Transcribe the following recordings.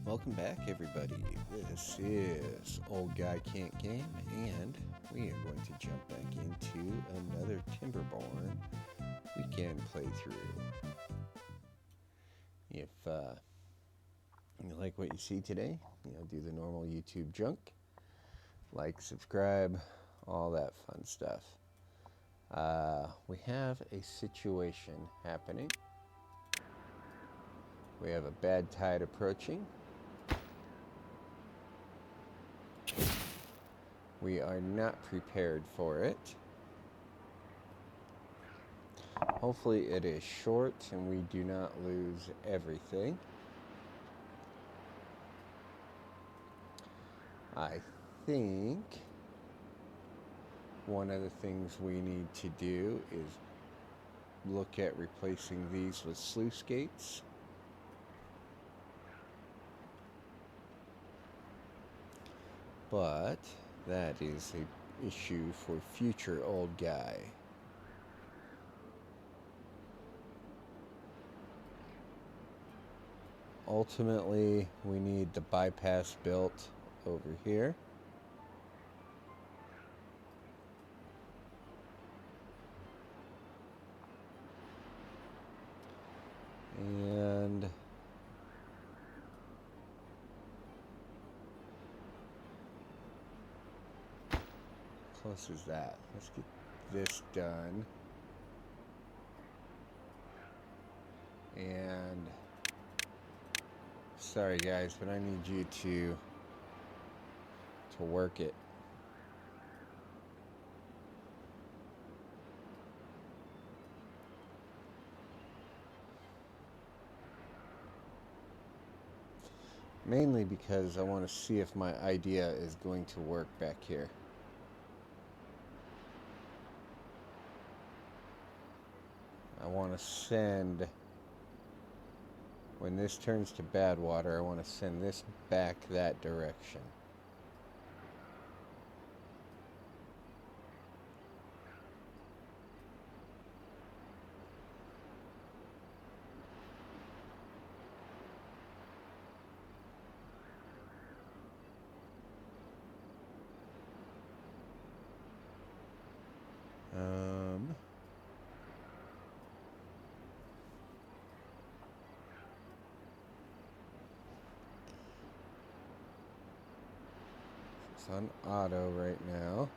Welcome back, everybody. This is Old Guy Can't Game, and we are going to jump back into another Timberborn weekend playthrough. If you like what you see today, do the normal YouTube junk, like, subscribe, all that fun stuff. We have a situation happening. We have a bad tide approaching. We are not prepared for it. Hopefully it is short and we do not lose everything. I think one of the things we need to do is look at replacing these with sluice gates. But that is an issue for future Old Guy. Ultimately, we need the bypass built over here. And how close is that? Let's get this done. And sorry guys, but I need you to work it. Mainly because I want to see if my idea is going to work back here. I want to send, when this turns to bad water, I want to send this back that direction. It's on auto right now.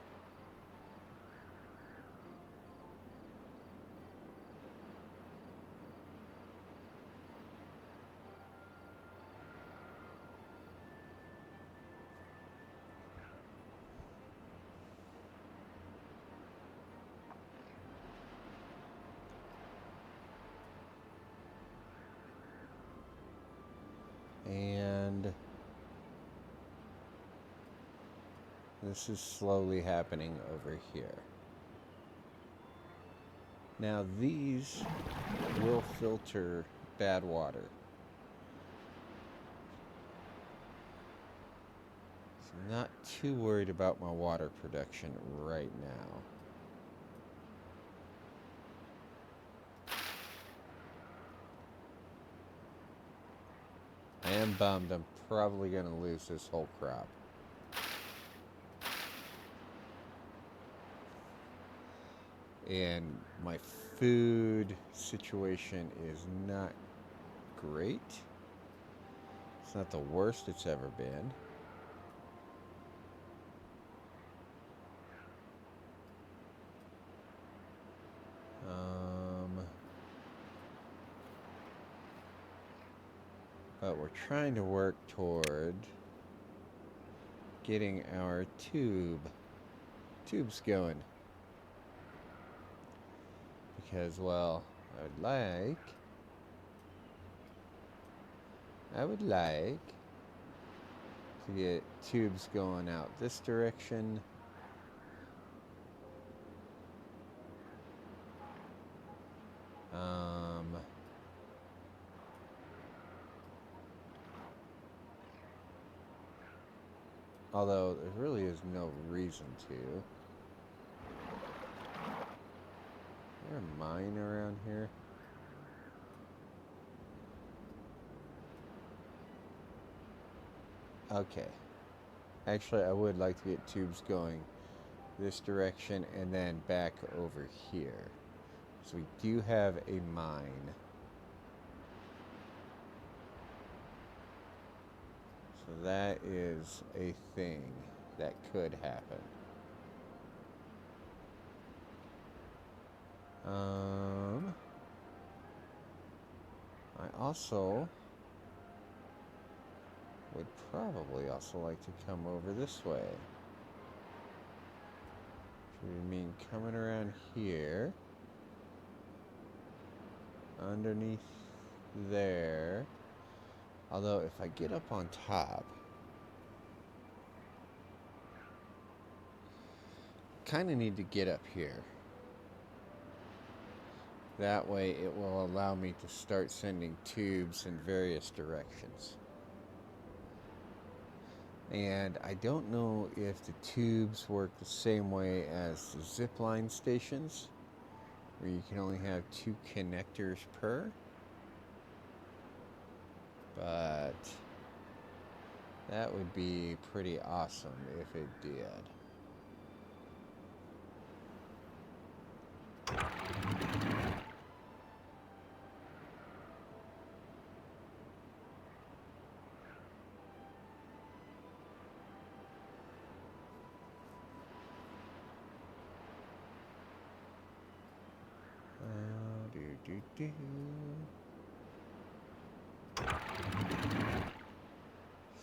And this is slowly happening over here. Now these will filter bad water. So I'm not too worried about my water production right now. I am bummed. I'm probably going to lose this whole crop. And my food situation is not great. It's not the worst it's ever been. But we're trying to work toward getting our tubes going. Because, well, I would like to get tubes going out this direction. Although there really is no reason to. Is there a mine around here? Okay. Actually, I would like to get tubes going this direction and then back over here. So we do have a mine. So that is a thing that could happen. I also would probably also like to come over this way. Which would mean coming around here, underneath there. Although if I get up on top, kind of need to get up here. That way it will allow me to start sending tubes in various directions. And I don't know if the tubes work the same way as the zipline stations, where you can only have 2 connectors per. But that would be pretty awesome if it did. So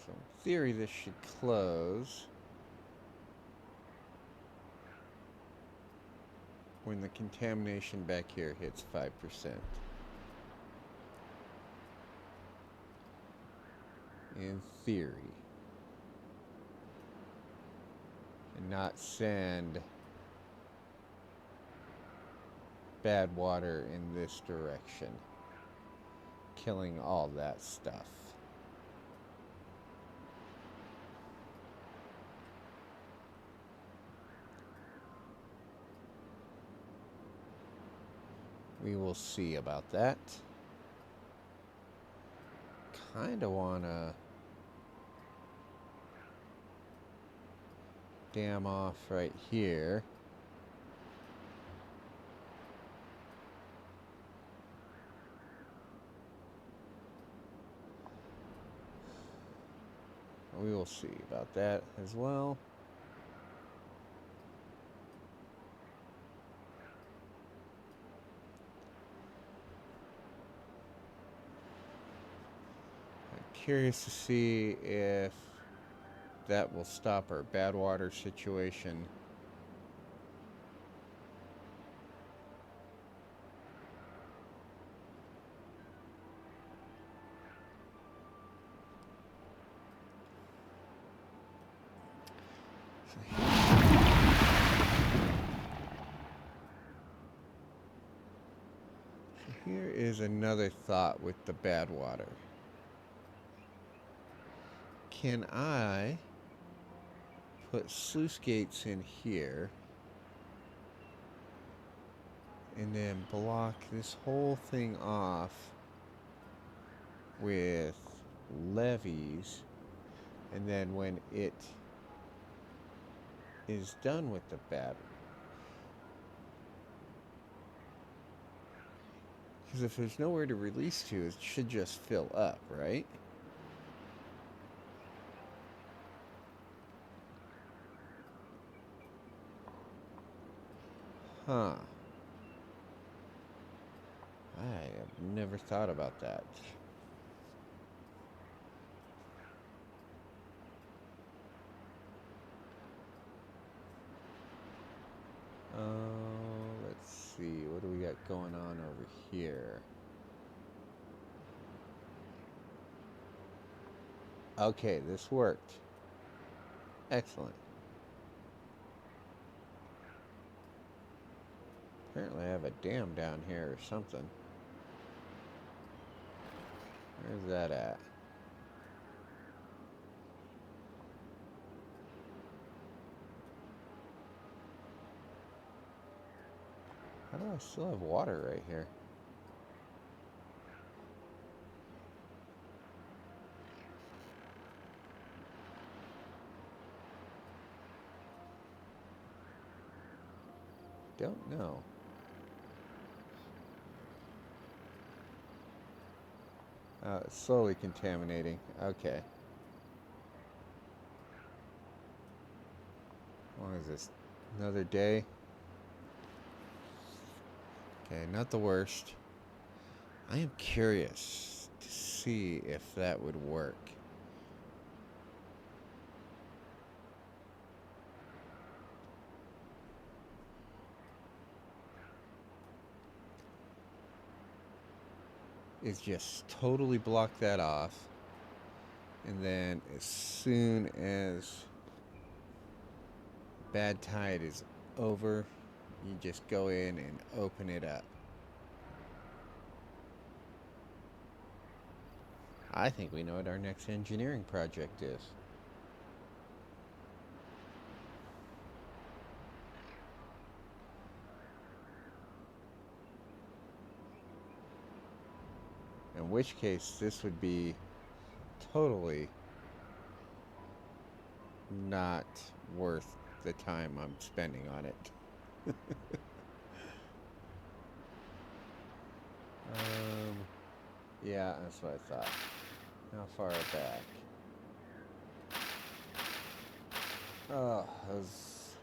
in theory this should close when the contamination back here hits 5%. In theory. And not send bad water in this direction, killing all that stuff. We will see about that. Kinda wanna dam off right here. We will see about that as well. I'm curious to see if that will stop our bad water situation. Here is another thought with the bad water. Can I put sluice gates in here and then block this whole thing off with levees, and then when it is done with the bad, because if there's nowhere to release to, it should just fill up, right? Huh. I have never thought about that. Let's see. What do we got going on over here? Okay, this worked. Excellent. Apparently I have a dam down here or something. Where's that at? How do I still have water right here? don't know. It's slowly contaminating. Okay. How long is this? Another day? Okay, not the worst. I am curious to see if that would work. Is just totally block that off, and then as soon as bad tide is over, you just go in and open it up. I think we know what our next engineering project is. In which case, this would be totally not worth the time I'm spending on it. Yeah, that's what I thought. How far back? Oh, those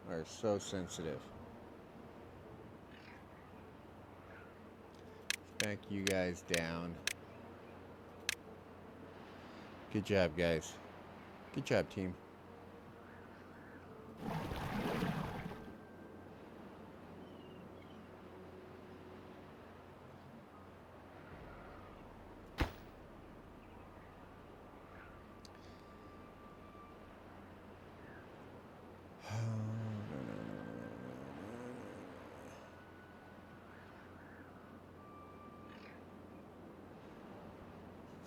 are so sensitive. Back you guys down. Good job, guys. Good job, team.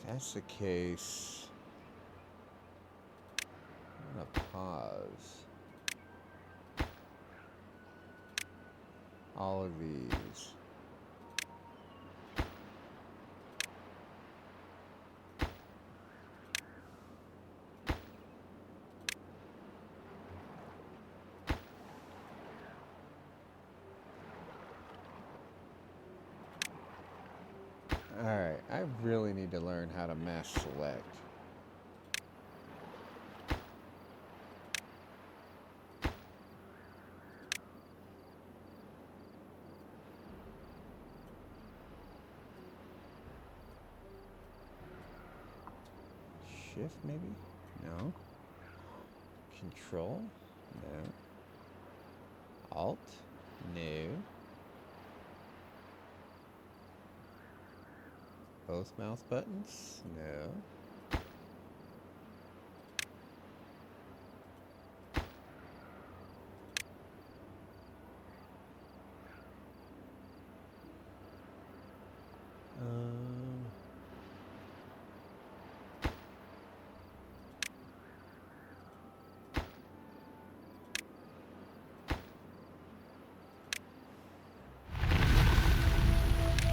If that's the case, I'm gonna pause all of these. Alright, I really need to learn how to mass select. Shift maybe? No. Control? No. Alt? No. Both mouse buttons? No.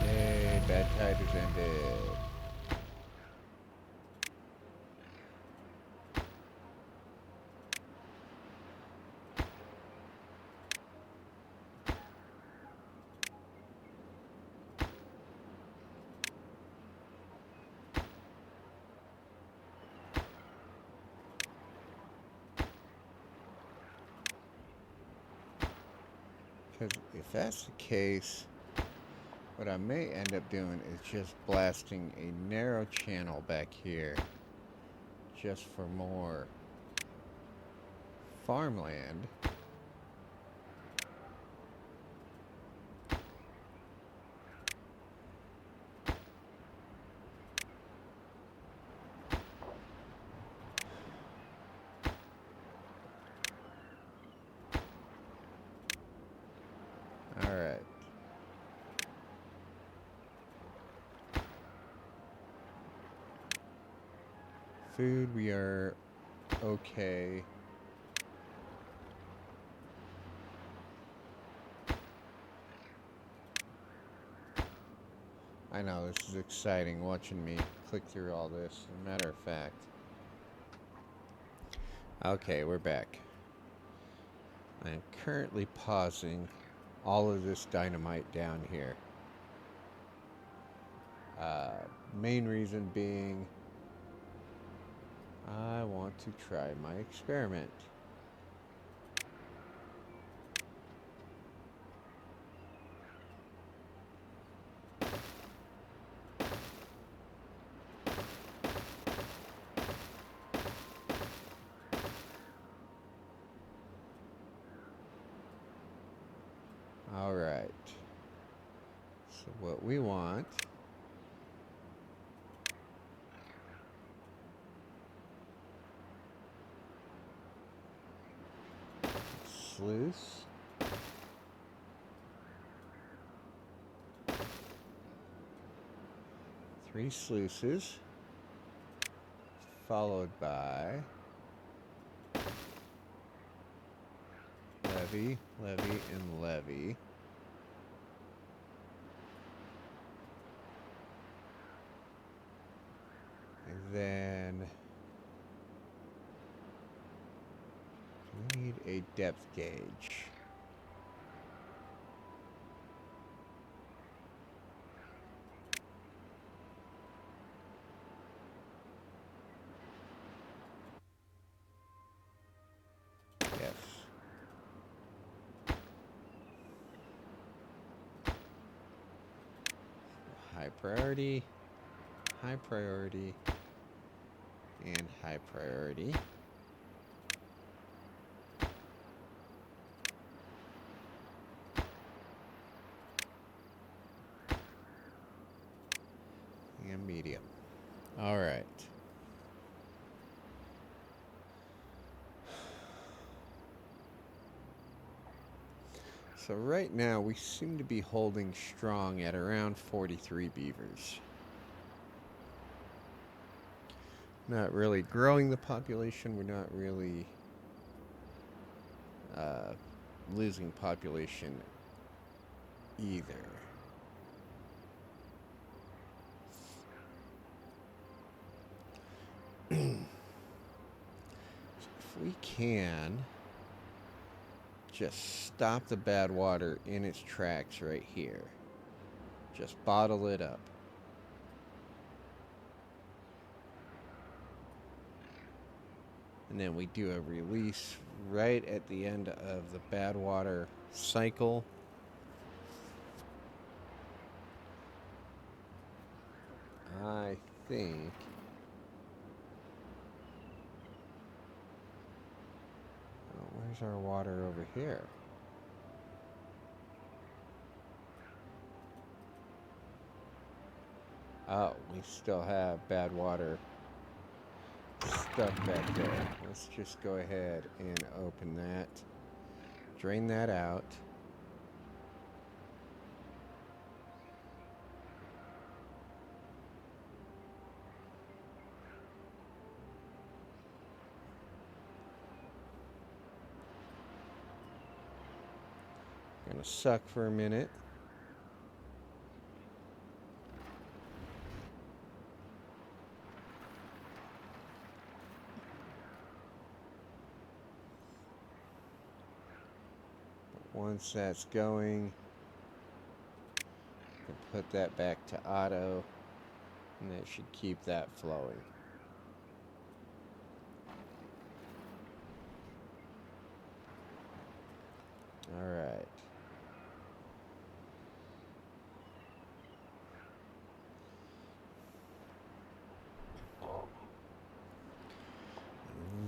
Yay, bad tide has ended. Because if that's the case, what I may end up doing is just blasting a narrow channel back here just for more farmland. Alright. Food, we are okay. I know, this is exciting watching me click through all this, as a matter of fact. Okay, we're back. I am currently pausing all of this dynamite down here. Main reason being I want to try my experiment. All right. So what we want sluice, three sluices, followed by levee, levee, and levee. And then we need a depth gauge. Yes. High priority, and high priority. And medium. All right. So right now we seem to be holding strong at around 43 beavers. Not really growing the population. We're not really losing population either. So if we can just stop the bad water in its tracks right here. Just bottle it up. And then we do a release right at the end of the bad water cycle. I think where's our water over here? Oh, we still have bad water stuff back there. Let's just go ahead and open that. Drain that out. Gonna suck for a minute. Once that's going, you can put that back to auto, and that should keep that flowing. All right.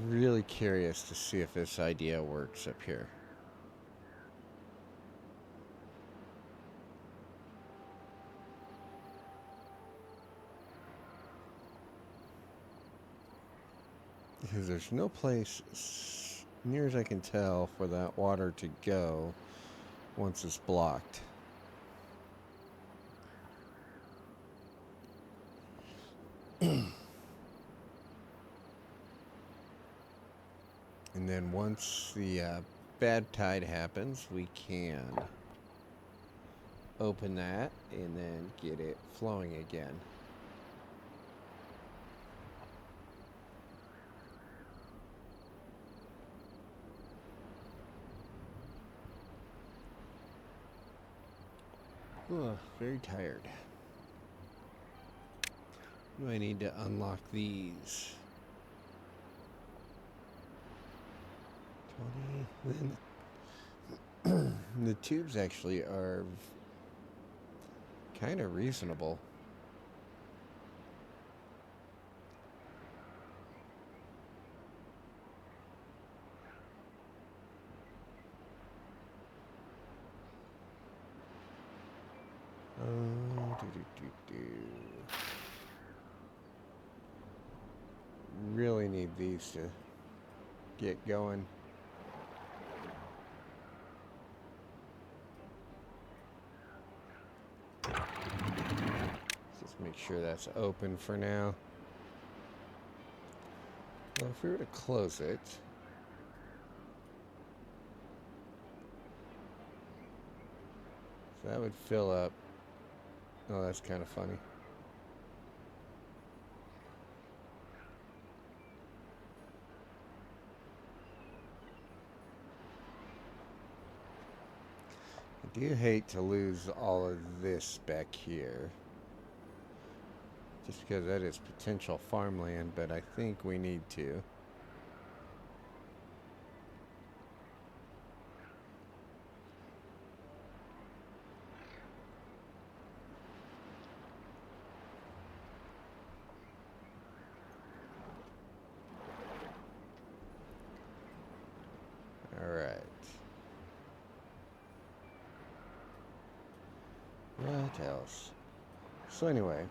I'm really curious to see if this idea works up here. Because there's no place, near as I can tell, for that water to go once it's blocked. And then once the bad tide happens, we can open that and then get it flowing again. Oh, very tired. Do I need to unlock these? 20. The tubes actually are kind of reasonable. Really need these to get going. Just make sure that's open for now. Well, if we were to close it, so that would fill up. Oh, that's kind of funny. I do hate to lose all of this back here, just because that is potential farmland, but I think we need to. Alright. What else? So anyway,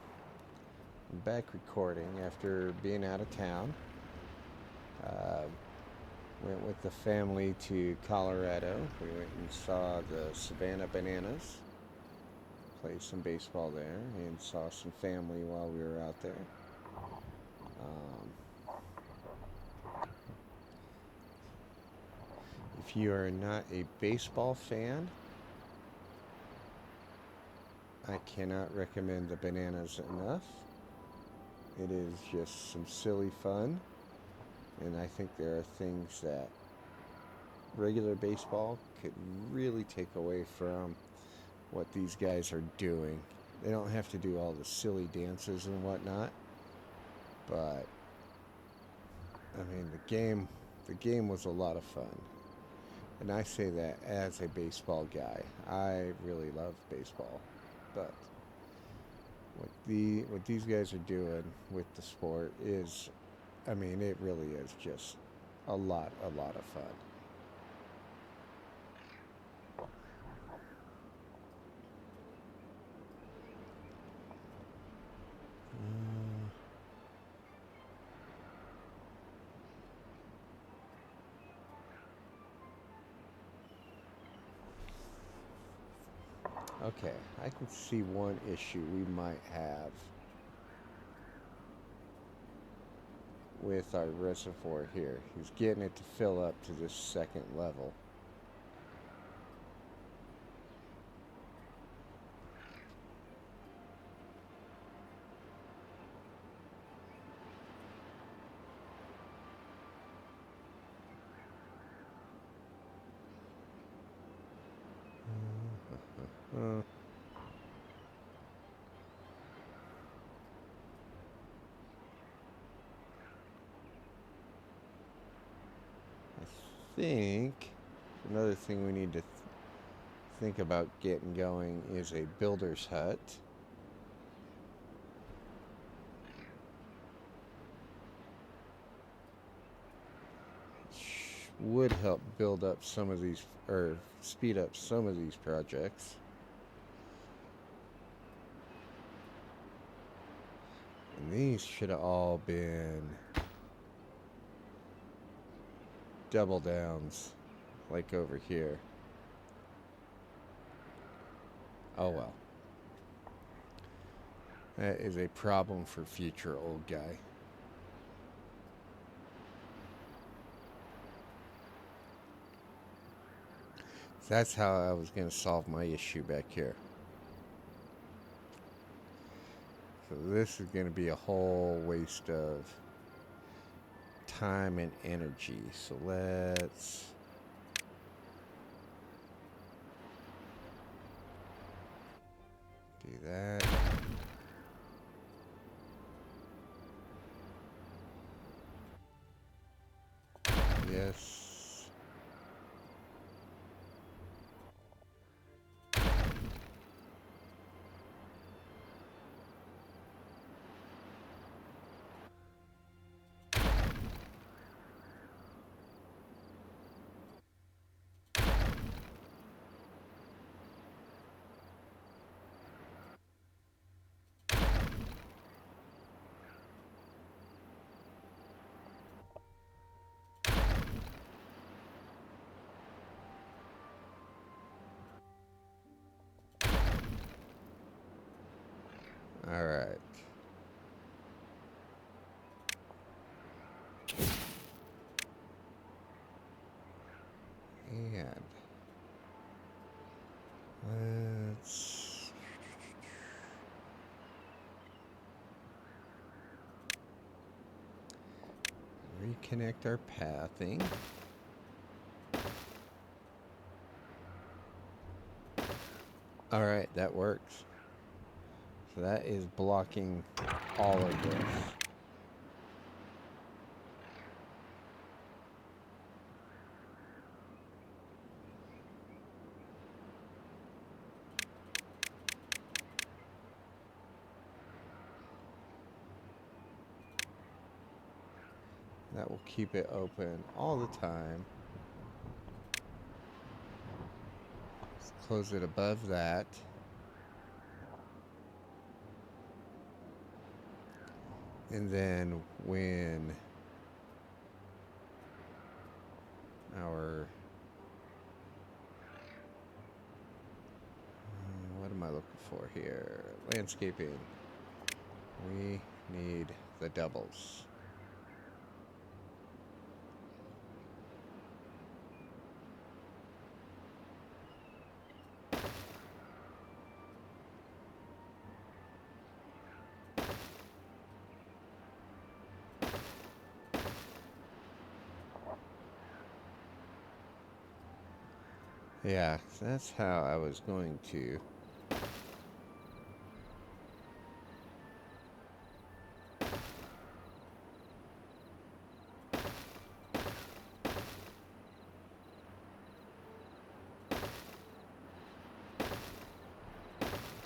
I'm back recording after being out of town. Went with the family to Colorado. We went and saw the Savannah Bananas. Played some baseball there and saw some family while we were out there. If you are not a baseball fan, I cannot recommend the Bananas enough. It is just some silly fun, and I think there are things that regular baseball could really take away from what these guys are doing. They don't have to do all the silly dances and whatnot, but I mean the game was a lot of fun. And I say that as a baseball guy. I really love baseball, but what these guys are doing with the sport is, I mean, it really is just a lot of fun. Okay, I can see one issue we might have with our reservoir here. He's getting it to fill up to this second level. I think another thing we need to think about getting going is a builder's hut. Would help build up some of these, or speed up some of these projects. And these should have all been double downs, like over here. Oh well. That is a problem for future old guy. That's how I was going to solve my issue back here. So this is going to be a whole waste of time and energy. So let's... that. Yes. All right. And let's reconnect our pathing. All right, that works. So that is blocking all of this. That will keep it open all the time. Let's close it above that. And then when our what am I looking for here? Landscaping. We need the doubles. Yeah, that's how I was going to.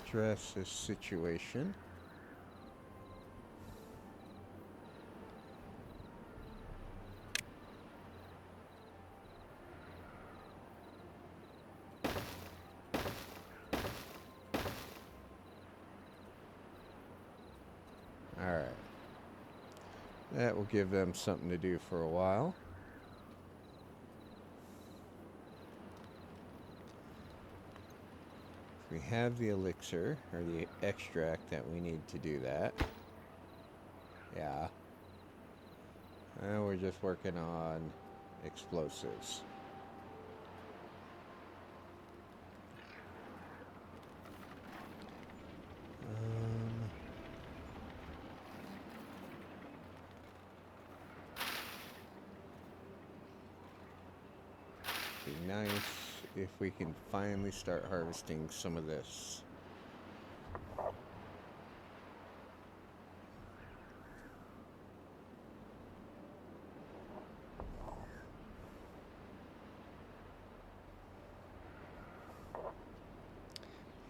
Address this situation. Alright. That will give them something to do for a while. We have the elixir, or the extract that we need to do that. Yeah. And we're just working on explosives. Be nice if we can finally start harvesting some of this.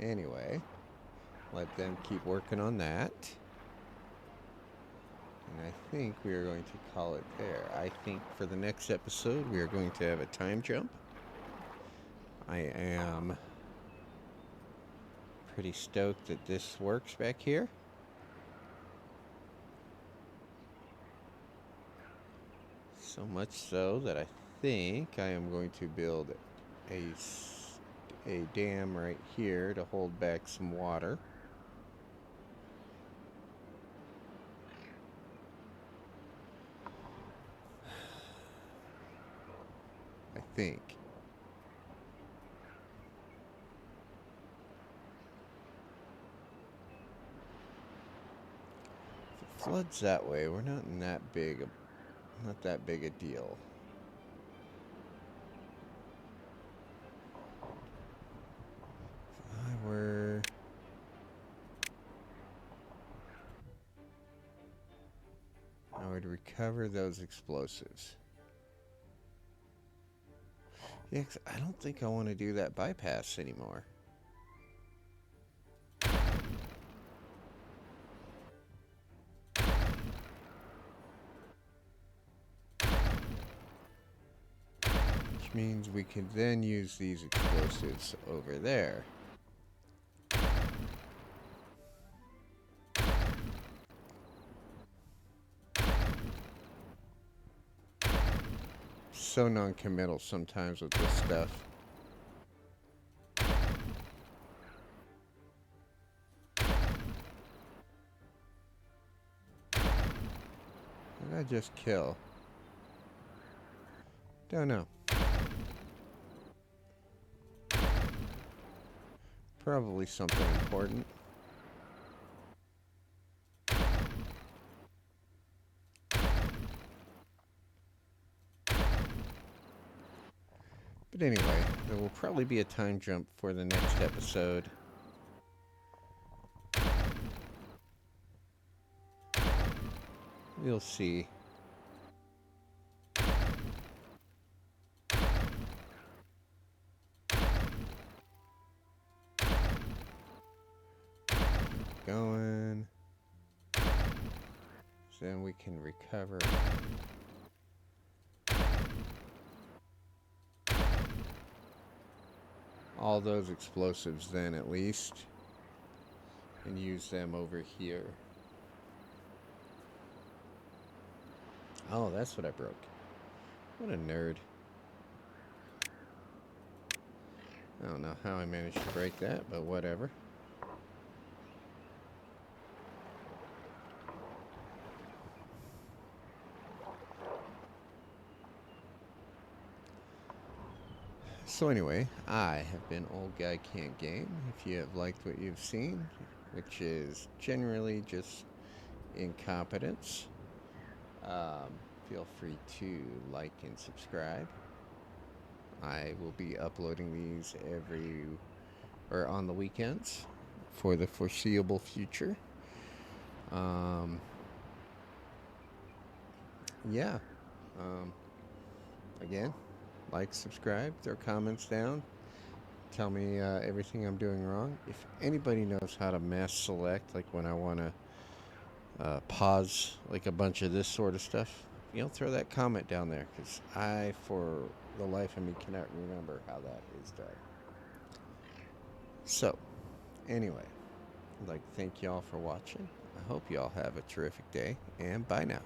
Anyway, let them keep working on that. And I think we are going to call it there. I think for the next episode, we are going to have a time jump. I am pretty stoked that this works back here. So much so that I think I am going to build a dam right here to hold back some water. I think. If it floods that way, we're not in that big a deal. If I were I would recover those explosives. Yeah, 'cause I don't think I want to do that bypass anymore. Which means we can then use these explosives over there. So non-committal sometimes with this stuff. What did I just kill? Don't know. Probably something important. But anyway, there will probably be a time jump for the next episode. We'll see. Going. So then we can recover. All those explosives then at least. And use them over here. Oh, that's what I broke. What a nerd. I don't know how I managed to break that, but whatever. So anyway, I have been Old Guy Can't Game. If you have liked what you've seen, which is generally just incompetence, feel free to like and subscribe. I will be uploading these on the weekends for the foreseeable future. Yeah. Again, like, subscribe, throw comments down. Tell me everything I'm doing wrong. If anybody knows how to mass select, like when I want to pause like a bunch of this sort of stuff, throw that comment down there, because I, for the life of me, cannot remember how that is done. So, anyway, I'd like to thank y'all for watching. I hope y'all have a terrific day, and bye now.